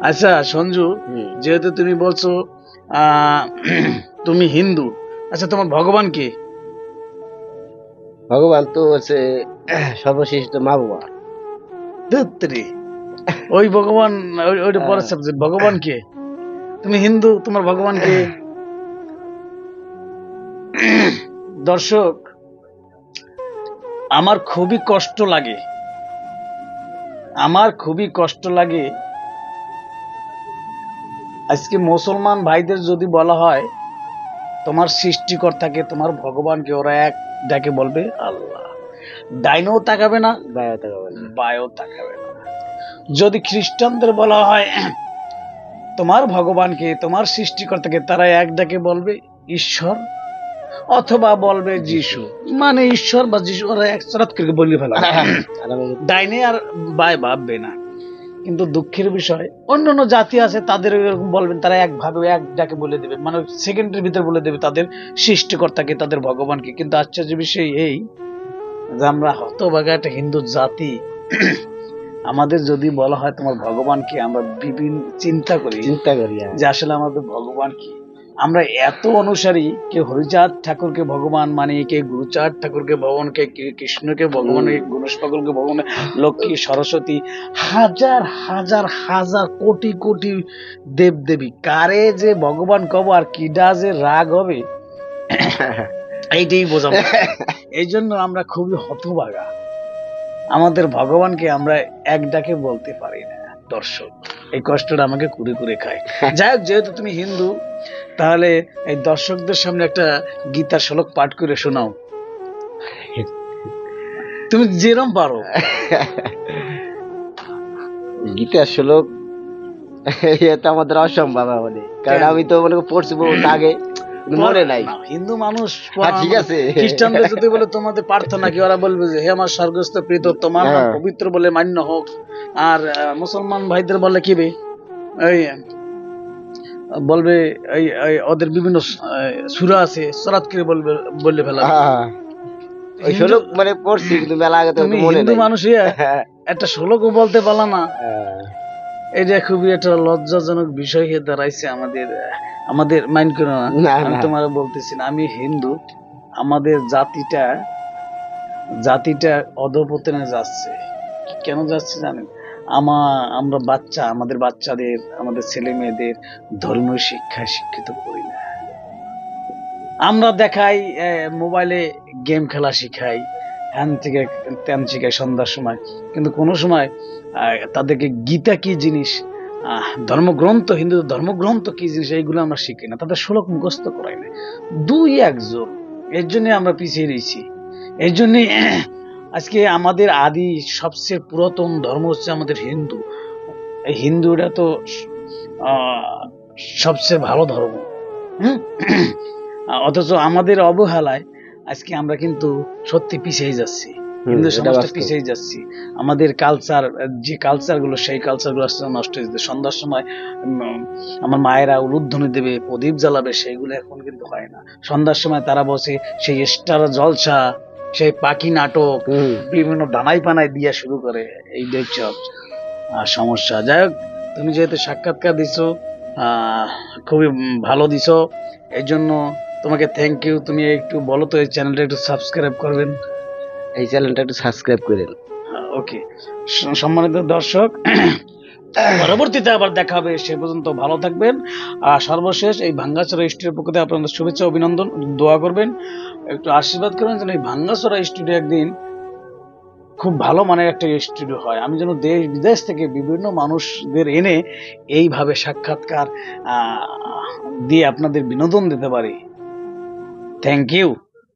আচ্ছা সঞ্জু, যেহেতু তুমি বলছো তুমি হিন্দু, আচ্ছা তোমার ভগবান কে? ভগবান তো হচ্ছে সর্বশ্রেষ্ঠ মা বাবা। ধুত্রি, ওই ভগবান ওইটা পরের সাবজেক্ট। ভগবান কে? তুমি হিন্দু, তোমার ভগবান কে? দর্শক, আমার খুবই কষ্ট লাগে, আজকে মুসলমান ভাইদের যদি বলা হয় তোমার সৃষ্টিকর্তাকে, তোমার ভগবানকে, ওরা এক ডাকে বলবে আল্লাহ। ডাইনও তাকাবে না, বায়ও তাকাবে না। যদি খ্রিস্টানদের বলা হয় তোমার ভগবানকে, তোমার সৃষ্টিকর্তাকে, তারা এক ডাকে বলবে ঈশ্বর, অথবা বলবে যিশু। মানে ঈশ্বর বা যিশু ওরা এক সরাত করে বলে ফেলা, ডাইনে আর বায় ভাববে না। কিন্তু দুঃখের বিষয় অন্যান্য জাতি আছে, তাদের এরকম বলবেন, তারা একভাবে এক ডাকে বলে দেবে, মানে সেকেন্ডের ভিতরে বলে দেবে তাদের সৃষ্টিকর্তাকে, তাদের ভগবানকে। কিন্তু আশ্চর্য বিষয় এই যে আমরা হতভাগা একটা হিন্দু জাতি, আমাদের যদি বলা হয় তোমার ভগবান কি, আমরা বিভিন্ন চিন্তা করি যে আসলে আমাদের ভগবান কি। আমরা এত অনুসারী, কে হরিচাঁদ ঠাকুরকে ভগবান মানে, কে গুরুচাঁদ ঠাকুরকে ভগবান, কে কৃষ্ণকে ভগবান, গণেশ পাগলকে ভগবান, লক্ষ্মী সরস্বতী, হাজার হাজার হাজার কোটি কোটি দেব দেবী, কারে যে ভগবান কব আর কিডা যে রাগ হবে এইটাই বোঝাবো। এই জন্য আমরা খুবই হতভাগা, আমাদের ভগবানকে আমরা এক ডাকে বলতে পারি না। দর্শক, এই কষ্টটা আমাকে কুড়ে কুড়ে খায়। যাই হোক, যেহেতু তুমি হিন্দু, তাহলে এই দর্শকদের সামনে একটা গীতার শ্লোক পাঠ করে শোনাও, তুমি যেরকম পারো। গীতার শ্লোক এটা আমাদের অসম্ভব হবে, কারণ আমি তো মনে পড়ছি বহুত আগে, মনে নাই। হিন্দু মানুষ, ঠিক আছে। খ্রিস্টানদের যদি বলে তোমাদের প্রার্থনা কি, ওরা বলবে যে হে আমার স্বর্গস্থ প্রীত, তোমার নাম পবিত্র বলে মান্য হোক। আর মুসলমান ভাইদের বলে কি বে, এই বলবে এই ওদের বিভিন্ন সূরা আছে, সরাত করে বলবে, বললে ফেলা। ওই শ্লোক মানে পড়ছি কিন্তু মেলা আগে তো মনে নাই। হিন্দু মানুষ একটা শ্লোকও বলতে পারলা না, এটা খুবই একটা লজ্জাজনক বিষয় হয়ে দাঁড়াইছে আমাদের মাইন্ড করো না, আমি তোমার বলতেছি না, আমি হিন্দু, আমাদের জাতিটা অধঃপতনে যাচ্ছে। কেন যাচ্ছে জানেন? আমরা আমাদের বাচ্চাদের, আমাদের ছেলে মেয়েদের ধর্মীয় শিক্ষায় শিক্ষিত করি না। আমরা দেখাই মোবাইলে গেম খেলা শিখাই, হ্যান থেকে ত্যান শিখাই সন্ধ্যার সময়, কিন্তু কোনো সময় তাদেরকে গীতা কি জিনিস, ধর্মগ্রন্থ, হিন্দু ধর্মগ্রন্থ কি জিনিস, এইগুলো আমরা শিখি না। তাদের শ্লোক মুখস্থ করাই না, দুই একজন। এর জন্য আমরা পিছিয়ে রয়েছি। এর জন্য আজকে আমাদের আদি সবচেয়ে পুরাতন ধর্ম হচ্ছে আমাদের হিন্দু। এই হিন্দুরা তো সবচেয়ে ভালো ধর্ম, অথচ আমাদের অবহেলায় আজকে আমরা কিন্তু সত্যি পিছিয়ে যাচ্ছি, হিন্দু সমাজটা পিছিয়ে যাচ্ছি। আমাদের কালচার, যে কালচার গুলো, সেই কালচার গুলো নষ্ট হয়ে যাচ্ছে। সন্ধ্যার সময় আমার মায়েরা উলুধ্বনি দেবে, প্রদীপ জ্বালাবে, সেইগুলো এখন কিন্তু হয় না। সন্ধ্যার সময় তারা বসে সেই স্টার জলসা, সেই পাখি নাটক, বিভিন্ন দানাই পানাই দিয়া শুরু করে, এই দেখছ সমস্যা। যাই হোক, তুমি যেহেতু সাক্ষাৎকার দিছো, খুবই ভালো দিছো, এই জন্য তোমাকে থ্যাংক ইউ। তুমি একটু বলো তো এই চ্যানেলটা একটু সাবস্ক্রাইব করবেন, এই চ্যানেলটা একটু সাবস্ক্রাইব করেন। ওকে সম্মানিত দর্শক, পরবর্তীতে আবার দেখা হবে, সে পর্যন্ত ভালো থাকবেন। আর সর্বশেষ এই ভাঙ্গাচোরা স্টুডিওর পক্ষ থেকে আপনাদের শুভেচ্ছা, অভিনন্দন, দোয়া করবেন, একটু আশীর্বাদ করবেন যেন এই ভাঙ্গাচোরা স্টুডিও একদিন খুব ভালো মানের একটা স্টুডিও হয়। আমি যেন দেশ বিদেশ থেকে বিভিন্ন মানুষদের এনে এইভাবে সাক্ষাৎকার দিয়ে আপনাদের বিনোদন দিতে পারি। Thank you.